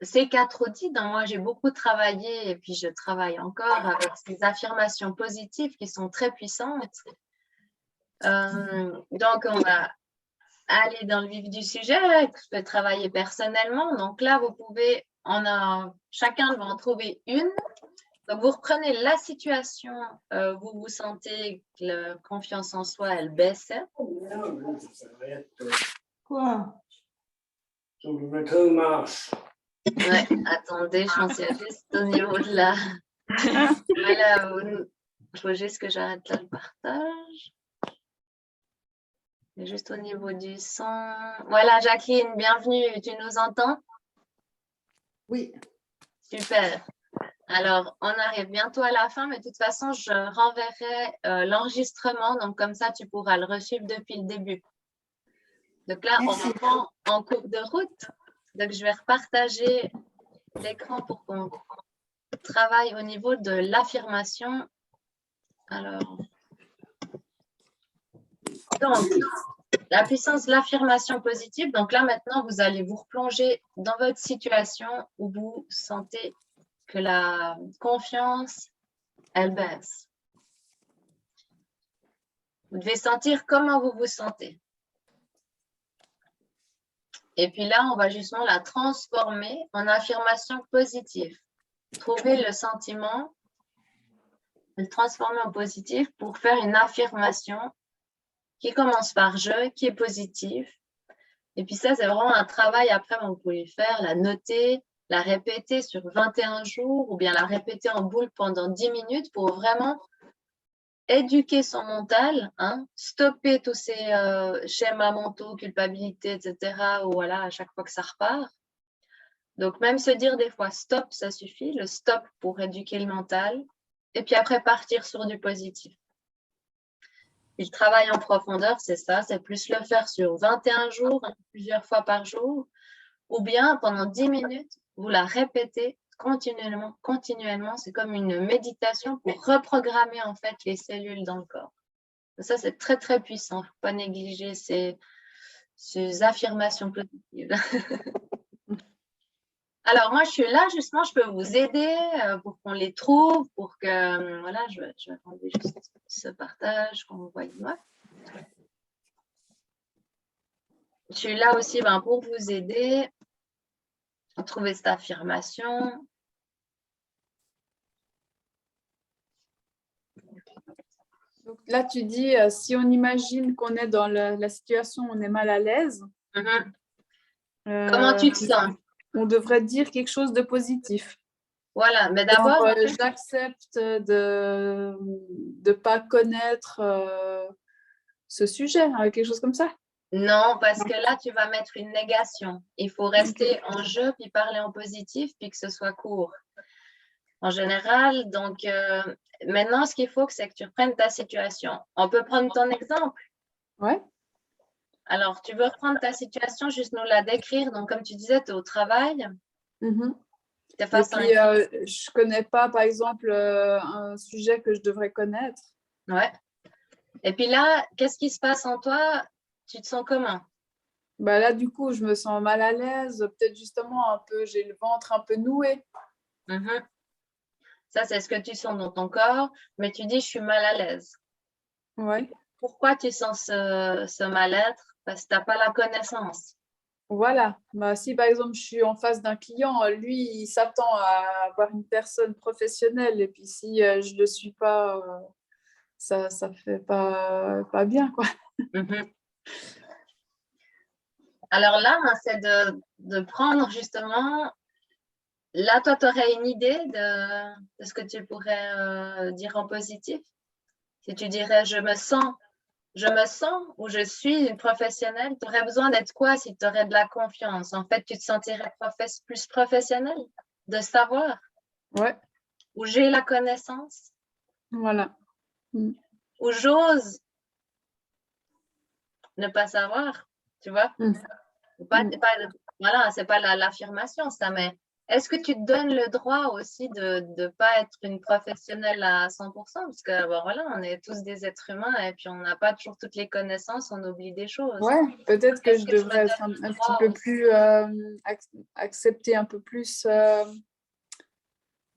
ces 4 outils dont moi, j'ai beaucoup travaillé et puis je travaille encore avec ces affirmations positives qui sont très puissantes. Donc, on va aller dans le vif du sujet, je peux travailler personnellement. Donc là, vous pouvez, chacun va en trouver une. Donc, vous reprenez la situation, vous vous sentez que la confiance en soi, elle baisse. Quoi? Ouais, attendez, je pense qu'il y a juste au niveau de la... Voilà, il faut juste que j'arrête là le partage. Et juste au niveau du son. Voilà, Jacqueline, bienvenue. Tu nous entends? Oui. Super. Alors, on arrive bientôt à la fin, mais de toute façon, je renverrai l'enregistrement. Donc, comme ça, tu pourras le resuivre depuis le début. Donc là, on reprend en cours de route. Donc, je vais repartager l'écran pour qu'on travaille au niveau de l'affirmation. Alors, donc, la puissance de l'affirmation positive. Donc là, maintenant, vous allez vous replonger dans votre situation où vous sentez que la confiance, elle baisse. Vous devez sentir comment vous vous sentez. Et puis là, on va justement la transformer en affirmation positive. Trouver le sentiment, le transformer en positif pour faire une affirmation qui commence par « je », qui est positive. Et puis ça, c'est vraiment un travail après, vous pouvez faire, la noter, la répéter sur 21 jours ou bien la répéter en boucle pendant 10 minutes pour vraiment éduquer son mental, stopper tous ces schémas mentaux, culpabilité, etc. Ou voilà, à chaque fois que ça repart. Donc, même se dire des fois stop, ça suffit. Le stop pour éduquer le mental. Et puis après, partir sur du positif. Et le travail en profondeur, c'est ça. C'est plus le faire sur 21 jours, plusieurs fois par jour. Ou bien, pendant 10 minutes, vous la répétez continuellement. C'est comme une méditation pour reprogrammer en fait les cellules dans le corps. Ça, c'est très, très puissant. Il ne faut pas négliger ces affirmations positives. Alors, moi, je suis là, justement, je peux vous aider pour qu'on les trouve, pour que, voilà, je vais enlever juste ce partage qu'on voit moi. Je suis là aussi pour vous aider à trouver cette affirmation. Donc là, tu dis, si on imagine qu'on est dans la situation où on est mal à l'aise, Comment tu te sens? on devrait dire quelque chose de positif. Voilà, mais Genre, d'abord, j'accepte de ne pas connaître ce sujet, hein, quelque chose comme ça. non, parce que là, tu vas mettre une négation. Il faut rester en jeu, puis parler en positif, puis que ce soit court. En général, donc, maintenant, ce qu'il faut, c'est que tu reprennes ta situation. On peut prendre ton exemple. Ouais. Alors, tu veux reprendre ta situation, juste nous la décrire. Donc, comme tu disais, tu es au travail, Mhm. tu es Et face à puis, je connais pas, par exemple, un sujet que je devrais connaître. Ouais. Et puis là, qu'est-ce qui se passe en toi? Tu te sens comment? Bah là, du coup, je me sens mal à l'aise. Peut-être justement un peu, j'ai le ventre un peu noué. Mhm. Ça, c'est ce que tu sens dans ton corps, mais tu dis, je suis mal à l'aise. Ouais. Pourquoi tu sens ce mal-être? Parce que tu n'as pas la connaissance. Voilà. Bah, si par exemple je suis en face d'un client, lui, il s'attend à avoir une personne professionnelle. Et puis si je ne le suis pas, ça ne fait pas bien, quoi. Mhm. Alors là, c'est de prendre justement. Là, toi, tu aurais une idée de ce que tu pourrais dire en positif? Si tu dirais je me sens ou je suis une professionnelle, tu aurais besoin d'être quoi si tu aurais de la confiance? En fait, tu te sentirais plus professionnel, de savoir, Ouais, ou j'ai la connaissance, voilà. ou j'ose ne pas savoir, tu vois? Mm. Voilà, c'est pas l'affirmation, ça, mais est-ce que tu te donnes le droit aussi de ne pas être une professionnelle à 100%? Parce que bon, voilà, on est tous des êtres humains et puis on n'a pas toujours toutes les connaissances, on oublie des choses. Ouais, peut-être que Est-ce je que je me devrais être donne un le petit droit peu aussi? plus accepter un peu plus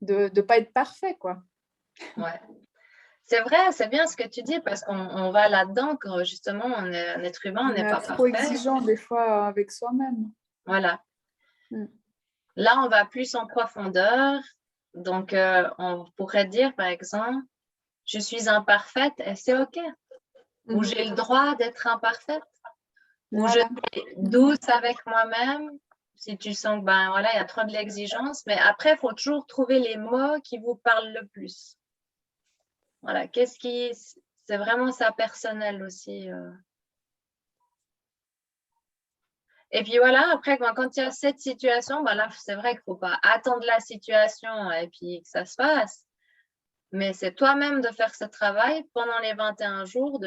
de ne pas être parfait, quoi. Ouais. C'est vrai, c'est bien ce que tu dis parce qu'on va là-dedans que justement, on est un être humain, on On n'est est pas trop parfait. exigeant des fois avec soi-même. Voilà. Mm. Là, on va plus en profondeur. Donc, on pourrait dire, par exemple, je suis imparfaite et c'est OK. Ou j'ai le droit d'être imparfaite. Ou je Voilà. suis douce avec moi-même. Si tu sens que, ben voilà, il y a trop de l'exigence. Mais après, il faut toujours trouver les mots qui vous parlent le plus. Voilà. C'est vraiment ça personnel aussi. Et puis voilà, après, quand il y a cette situation, ben là, c'est vrai qu'il ne faut pas attendre la situation et puis que ça se passe. Mais c'est toi-même de faire ce travail pendant les 21 jours,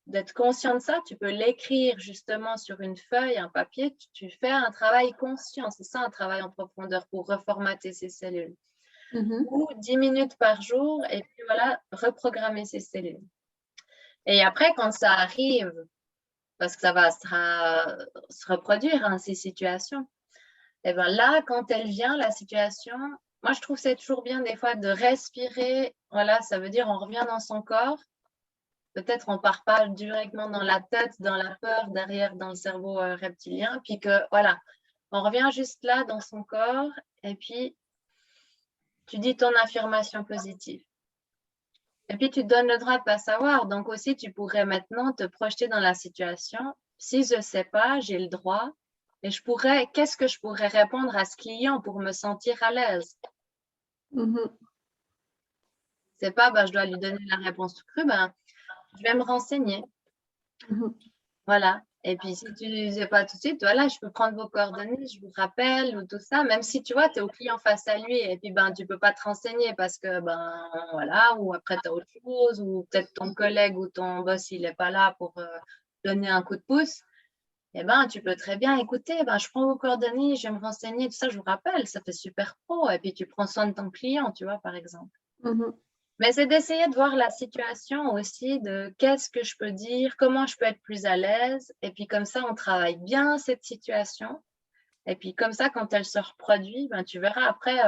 d'être conscient de ça. Tu peux l'écrire justement sur une feuille, un papier. Tu fais un travail conscient. C'est ça, un travail en profondeur pour reformater ses cellules. Ou 10 minutes par jour et puis voilà, reprogrammer ses cellules. Et après, quand ça arrive, parce que ça va se reproduire, hein, ces situations, et bien là, quand elle vient, la situation, moi, je trouve que c'est toujours bien des fois de respirer. Voilà, ça veut dire on revient dans son corps. Peut-être on ne part pas directement dans la tête, dans la peur, derrière dans le cerveau reptilien. Puis que, voilà, on revient juste là dans son corps et puis tu dis ton affirmation positive. Et puis tu te donnes le droit de ne pas savoir. Donc aussi, tu pourrais maintenant te projeter dans la situation. Si je ne sais pas, j'ai le droit. Et qu'est-ce que je pourrais répondre à ce client pour me sentir à l'aise? C'est pas, je dois lui donner la réponse tout crue, je vais me renseigner. Voilà. Et puis, si tu ne sais pas tout de suite, voilà, je peux prendre vos coordonnées, je vous rappelle ou tout ça, même si tu vois, tu es au client face à lui et puis tu ne peux pas te renseigner parce que, voilà, ou après tu as autre chose, ou peut-être ton collègue ou ton boss, il n'est pas là pour donner un coup de pouce. Tu peux très bien écouter, je prends vos coordonnées, je vais me renseigner, tout ça, je vous rappelle, ça fait super pro. Et puis, tu prends soin de ton client, tu vois, par exemple. Mais c'est d'essayer de voir la situation aussi, de qu'est-ce que je peux dire, comment je peux être plus à l'aise. Et puis comme ça, on travaille bien cette situation. Et puis comme ça, quand elle se reproduit, tu verras après,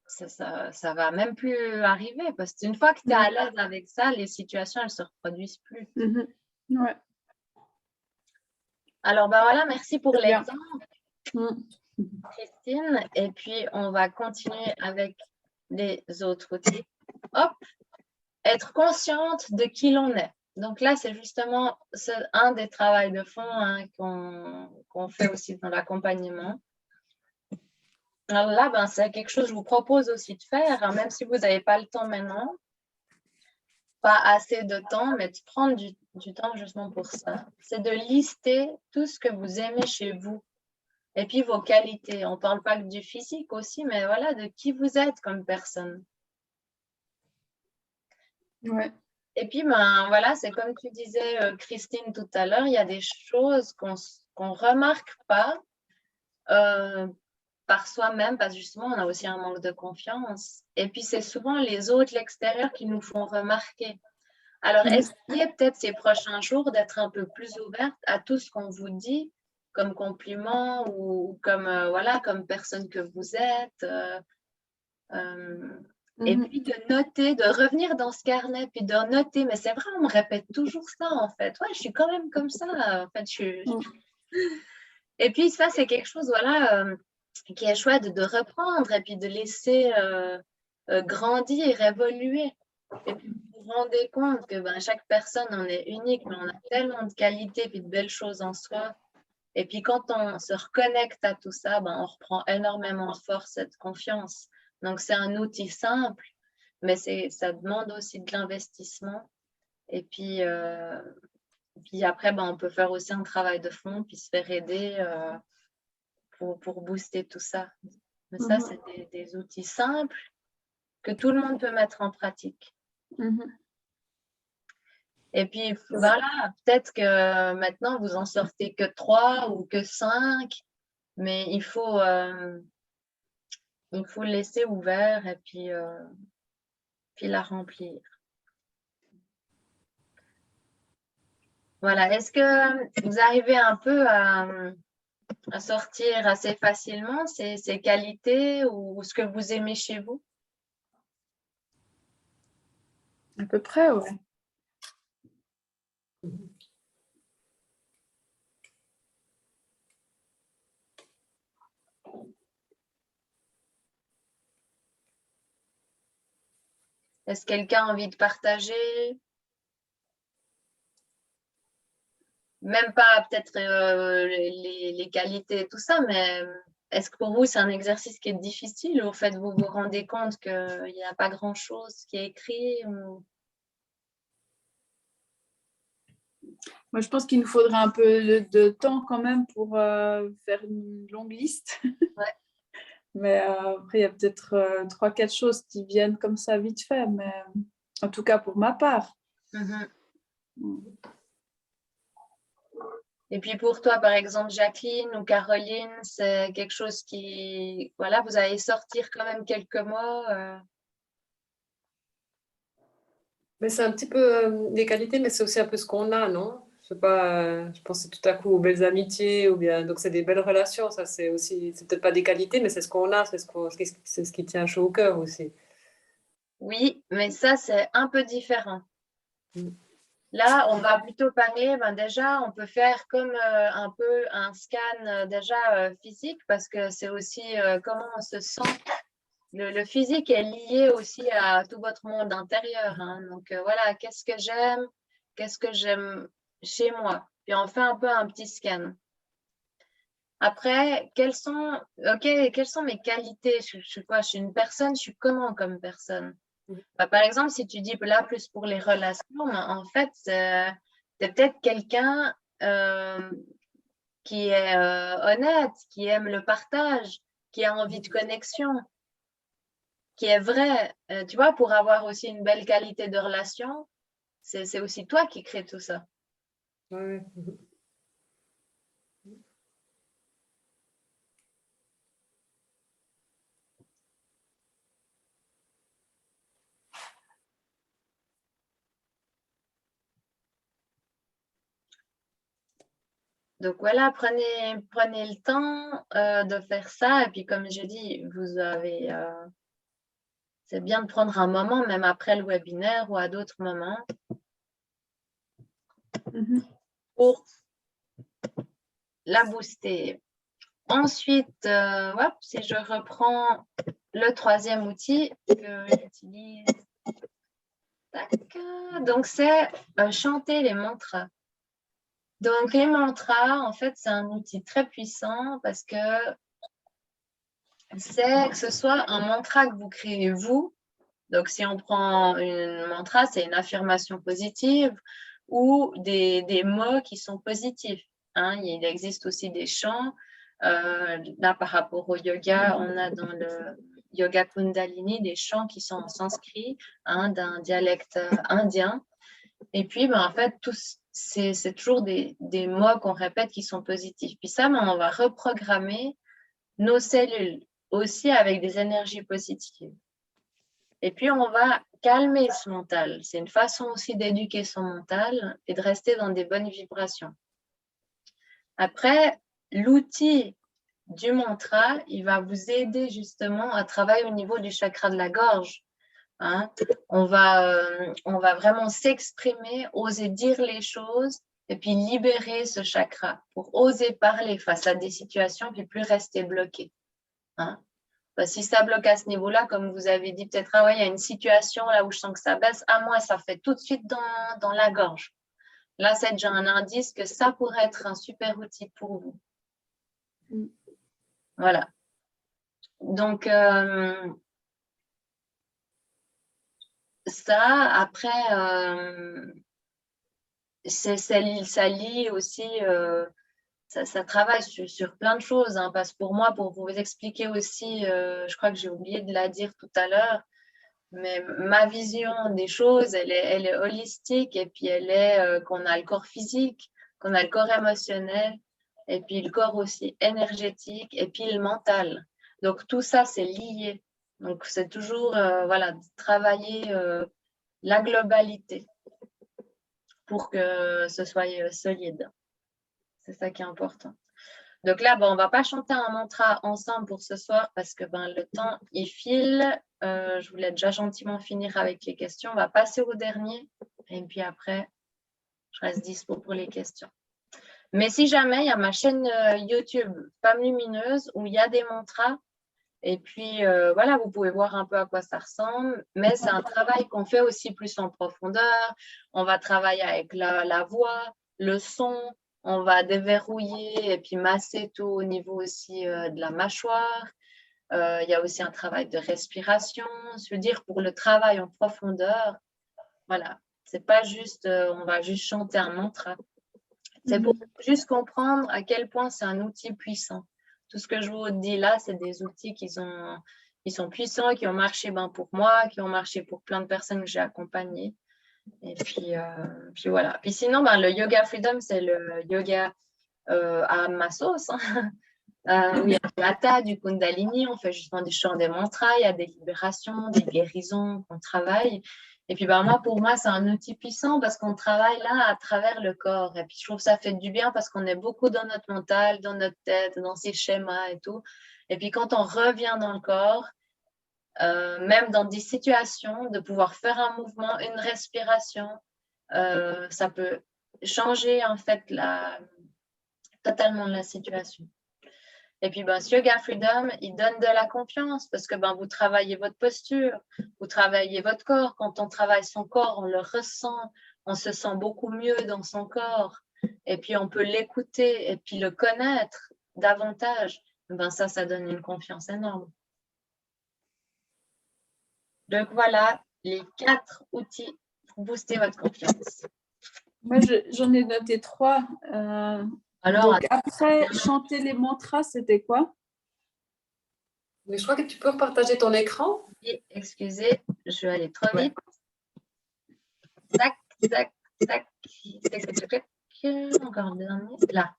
ça va même plus arriver. Parce qu'une fois que tu es à l'aise avec ça, les situations, elles ne se reproduisent plus. Ouais. Alors voilà, merci pour C'est bien. l'exemple, Christine. Et puis on va continuer avec les autres outils. Hop! Être consciente de qui l'on est. Donc là, c'est justement un des travaux de fond, hein, qu'on fait aussi dans l'accompagnement. Alors là, ben, c'est quelque chose que je vous propose aussi de faire, hein, même si vous n'avez pas le temps maintenant, pas assez de temps, mais de prendre du temps justement pour ça. C'est de lister tout ce que vous aimez chez vous et puis vos qualités. On ne parle pas que du physique aussi, mais voilà, de qui vous êtes comme personne. Ouais. Et puis, ben, voilà, c'est comme tu disais, Christine, tout à l'heure, il y a des choses qu'on ne remarque pas par soi-même, parce que justement, on a aussi un manque de confiance. Et puis, c'est souvent les autres, l'extérieur, qui nous font remarquer. Alors, essayez peut-être ces prochains jours d'être un peu plus ouverte à tout ce qu'on vous dit comme compliment ou comme, voilà, comme personne que vous êtes. Et puis de noter, de revenir dans ce carnet, puis de noter. Mais c'est vrai, on me répète toujours ça, en fait. Ouais, je suis quand même comme ça. En fait, Et puis ça, c'est quelque chose, voilà, qui est chouette de reprendre et puis de laisser grandir, évoluer. Et puis vous vous rendez compte que ben, chaque personne en est unique, mais on a tellement de qualités et de belles choses en soi. Et puis quand on se reconnecte à tout ça, ben, on reprend énormément de force et de confiance. Donc c'est un outil simple, mais ça demande aussi de l'investissement. Et puis après, ben, on peut faire aussi un travail de fond, puis se faire aider pour booster tout ça. Mais ça, c'est des outils simples que tout le monde peut mettre en pratique. Et puis voilà, peut-être que maintenant, vous en sortez que 3 ou que 5, mais il faut le laisser ouvert et puis la remplir. Voilà, est-ce que vous arrivez un peu à sortir assez facilement ces qualités ou ce que vous aimez chez vous? À peu près, ouais. Est-ce que quelqu'un a envie de partager? Même pas peut-être les qualités et tout ça, mais est-ce que pour vous, c'est un exercice qui est difficile ou en fait, vous vous rendez compte qu'il n'y a pas grand-chose qui est écrit ou... Moi, je pense qu'il nous faudrait un peu de temps quand même pour faire une longue liste. Ouais. Mais après, il y a peut-être 3-4 choses qui viennent comme ça vite fait, mais en tout cas pour ma part. Et puis pour toi, par exemple, Jacqueline ou Caroline, c'est quelque chose qui... Voilà, vous allez sortir quand même quelques mots. Mais c'est un petit peu des qualités, mais c'est aussi un peu ce qu'on a, non? Je sais pas, je pensais tout à coup aux belles amitiés, ou bien, donc c'est des belles relations, ça c'est aussi, c'est peut-être pas des qualités, mais c'est ce qu'on a, c'est ce qui tient chaud au cœur aussi. Oui, mais ça, c'est un peu différent. Là, on va plutôt parler, ben déjà, on peut faire comme un peu un scan déjà physique parce que c'est aussi comment on se sent. Le physique est lié aussi à tout votre monde intérieur. Hein. Donc voilà, qu'est-ce que j'aime chez moi. Puis on fait un peu un petit scan. Après, quelles sont mes qualités? Je suis quoi? Je suis une personne, je suis comment comme personne? Bah, par exemple, si tu dis là plus pour les relations, en fait, c'est peut-être quelqu'un qui est honnête, qui aime le partage, qui a envie de connexion, qui est vrai. Tu vois, pour avoir aussi une belle qualité de relation, c'est aussi toi qui crée tout ça. Ouais. Donc voilà, prenez le temps de faire ça. Et puis comme je dis, c'est bien de prendre un moment, même après le webinaire ou à d'autres moments, pour la booster. Ensuite, si je reprends le troisième outil que j'utilise, donc c'est chanter les mantras. Donc les mantras, en fait, c'est un outil très puissant parce que c'est que ce soit un mantra que vous créez vous. Donc, si on prend un mantra, c'est une affirmation positive ou des mots qui sont positifs. Hein. Il existe aussi des chants. Là, par rapport au yoga, on a dans le yoga Kundalini des chants qui sont en sanskrit, hein, d'un dialecte indien. Et puis, ben, en fait, c'est toujours des mots qu'on répète qui sont positifs. Puis ça, ben, on va reprogrammer nos cellules aussi avec des énergies positives. Et puis, on va calmer ce mental. C'est une façon aussi d'éduquer son mental et de rester dans des bonnes vibrations. Après, l'outil du mantra, il va vous aider justement à travailler au niveau du chakra de la gorge. Hein. On va vraiment s'exprimer, oser dire les choses et puis libérer ce chakra pour oser parler face à des situations puis plus rester bloqué. Hein. Si ça bloque à ce niveau-là, comme vous avez dit, peut-être, ah ouais, il y a une situation là où je sens que ça baisse, à moi, ça fait tout de suite dans la gorge. Là, c'est déjà un indice que ça pourrait être un super outil pour vous. Voilà. Donc, ça, après, ça lie aussi, ça travaille sur plein de choses. Hein, parce que pour moi, pour vous expliquer aussi, je crois que j'ai oublié de la dire tout à l'heure, mais ma vision des choses, elle est holistique et puis elle est qu'on a le corps physique, qu'on a le corps émotionnel et puis le corps aussi énergétique et puis le mental. Donc tout ça, c'est lié. Donc c'est toujours voilà, travailler la globalité pour que ce soit solide. C'est ça qui est important. Donc là, bon, on ne va pas chanter un mantra ensemble pour ce soir parce que le temps, il file. Je voulais déjà gentiment finir avec les questions. On va passer au dernier. Et puis après, je reste dispo pour les questions. Mais si jamais, il y a ma chaîne YouTube Femme Lumineuse où il y a des mantras. Et puis, voilà, vous pouvez voir un peu à quoi ça ressemble. Mais c'est un travail qu'on fait aussi plus en profondeur. On va travailler avec la voix, le son. On va déverrouiller et puis masser tout au niveau aussi de la mâchoire. Il y a aussi un travail de respiration. Je veux dire, pour le travail en profondeur, voilà, c'est pas juste, on va juste chanter un mantra. C'est pour juste comprendre à quel point c'est un outil puissant. Tout ce que je vous dis là, c'est des outils qui sont puissants, qui ont marché pour moi, qui ont marché pour plein de personnes que j'ai accompagnées. Et puis voilà. Puis sinon, le Yoga Freedom, c'est le yoga à ma sauce. Où il y a du hatha, du kundalini, on fait justement des chants, des mantras, il y a des libérations, des guérisons qu'on travaille. Et puis pour moi, c'est un outil puissant parce qu'on travaille là à travers le corps. Et puis je trouve que ça fait du bien parce qu'on est beaucoup dans notre mental, dans notre tête, dans ces schémas et tout. Et puis quand on revient dans le corps, même dans des situations, de pouvoir faire un mouvement, une respiration, ça peut changer en fait totalement la situation. Et puis, ce Yoga Freedom, il donne de la confiance parce que vous travaillez votre posture, vous travaillez votre corps. Quand on travaille son corps, on le ressent, on se sent beaucoup mieux dans son corps. Et puis, on peut l'écouter et puis le connaître davantage. Ça donne une confiance énorme. Donc, voilà les 4 outils pour booster votre confiance. Moi, j'en ai noté 3. Alors, donc, après, chanter les mantras, c'était quoi? Mais je crois que tu peux repartager ton écran. Oui, excusez, je vais aller trop vite. Tac, tac, tac, tac, tac. Encore le dernier. Là.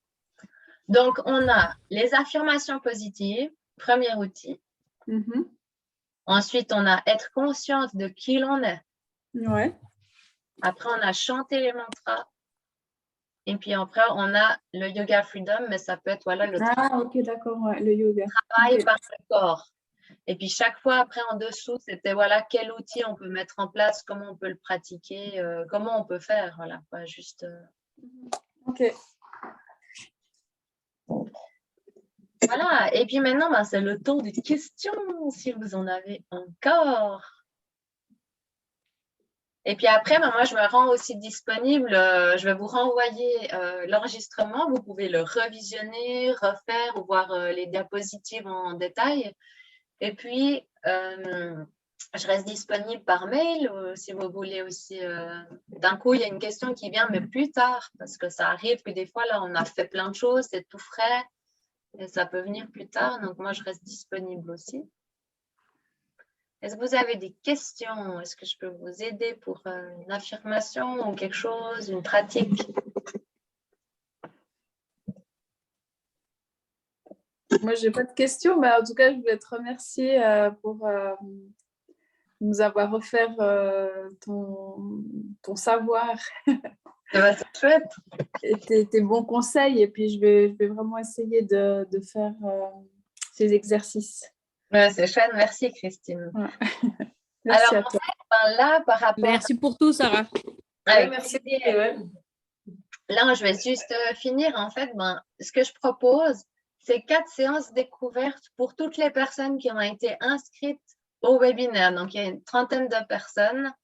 Donc, on a les affirmations positives, premier outil. Ensuite, on a être consciente de qui l'on est. Ouais. Après, on a chanté les mantras. Et puis après, on a le Yoga Freedom, mais ça peut être ok, d'accord, ouais, le yoga. Travail par le corps. Et puis chaque fois, après, en dessous, c'était quel outil on peut mettre en place, comment on peut le pratiquer, comment on peut faire. Voilà, pas juste. Ok. Voilà. Et puis maintenant, c'est le tour des questions, si vous en avez encore. Et puis après, moi, je me rends aussi disponible. Je vais vous renvoyer l'enregistrement. Vous pouvez le revisionner, refaire ou voir les diapositives en détail. Et puis, je reste disponible par mail ou si vous voulez aussi. D'un coup, il y a une question qui vient, mais plus tard, parce que ça arrive que des fois, là, on a fait plein de choses, c'est tout frais et ça peut venir plus tard. Donc, moi, je reste disponible aussi. Est-ce que vous avez des questions? Est-ce que je peux vous aider pour une affirmation ou quelque chose, une pratique? Moi, je n'ai pas de questions, mais en tout cas, je voulais te remercier pour nous avoir offert ton savoir C'est chouette. et tes bons conseils. Et puis, je vais vraiment essayer de faire ces exercices. Ouais, c'est chouette. Merci, Christine. Ouais. Merci Alors, à toi. là, par rapport Merci pour tout, Sarah. avec merci. plaisir. Ouais. Là, je vais juste finir. En fait, ce que je propose, c'est 4 séances découvertes pour toutes les personnes qui ont été inscrites au webinaire. Donc, il y a une 30aine de personnes.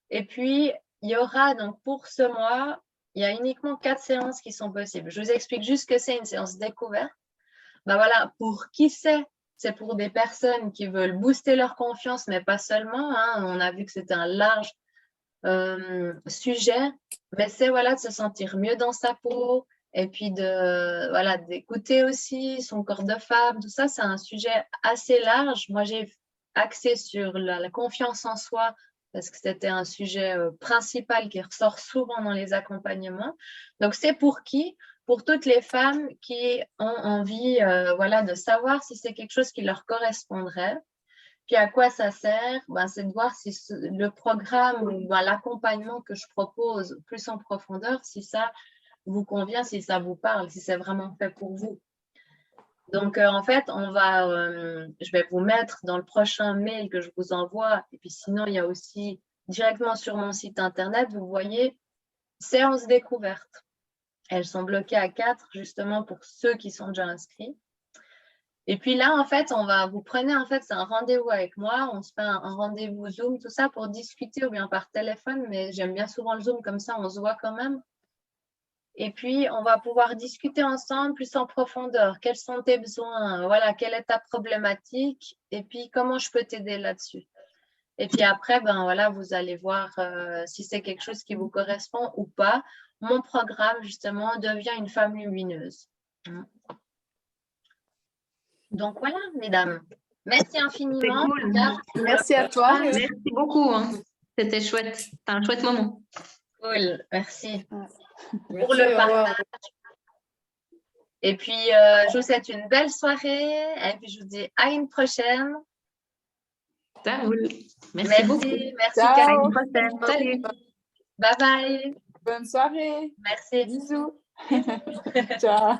Et puis, il y aura, donc, pour ce mois, il y a uniquement 4 séances qui sont possibles. Je vous explique juste ce que c'est une séance découverte. Ben voilà, pour qui c'est pour des personnes qui veulent booster leur confiance, mais pas seulement. Hein. On a vu que c'était un large sujet, mais c'est voilà, de se sentir mieux dans sa peau et puis d'écouter aussi son corps de femme. Tout ça, c'est un sujet assez large. Moi, j'ai axé sur la confiance en soi parce que c'était un sujet principal qui ressort souvent dans les accompagnements. Donc, c'est pour qui? Pour toutes les femmes qui ont envie de savoir si c'est quelque chose qui leur correspondrait. Puis à quoi ça sert? C'est de voir si le programme ou l'accompagnement que je propose plus en profondeur, si ça vous convient, si ça vous parle, si c'est vraiment fait pour vous. Donc, en fait, je vais vous mettre dans le prochain mail que je vous envoie. Et puis sinon, il y a aussi directement sur mon site internet, vous voyez, séances découvertes. Elles sont bloquées à 4, justement, pour ceux qui sont déjà inscrits. Et puis là, en fait, vous prenez, en fait, c'est un rendez-vous avec moi. On se fait un rendez-vous Zoom, tout ça, pour discuter ou bien par téléphone. Mais j'aime bien souvent le Zoom, comme ça, on se voit quand même. Et puis, on va pouvoir discuter ensemble plus en profondeur. Quels sont tes besoins? Voilà, quelle est ta problématique? Et puis, comment je peux t'aider là-dessus? Et puis après, vous allez voir si c'est quelque chose qui vous correspond ou pas. Mon programme, justement, devient une femme lumineuse. Donc, voilà, mesdames. Merci infiniment. Cool. Merci à toi. Merci beaucoup. Hein. C'était chouette. C'était un chouette moment. Cool, merci. Merci, Pour le au revoir. partage. Et puis, je vous souhaite une belle soirée. Et puis, je vous dis à une prochaine. Ça roule. Merci beaucoup. Merci, Ciao. Karine. À une prochaine. Salut. Bye bye. Bonne soirée. Merci. Bisous. Ciao.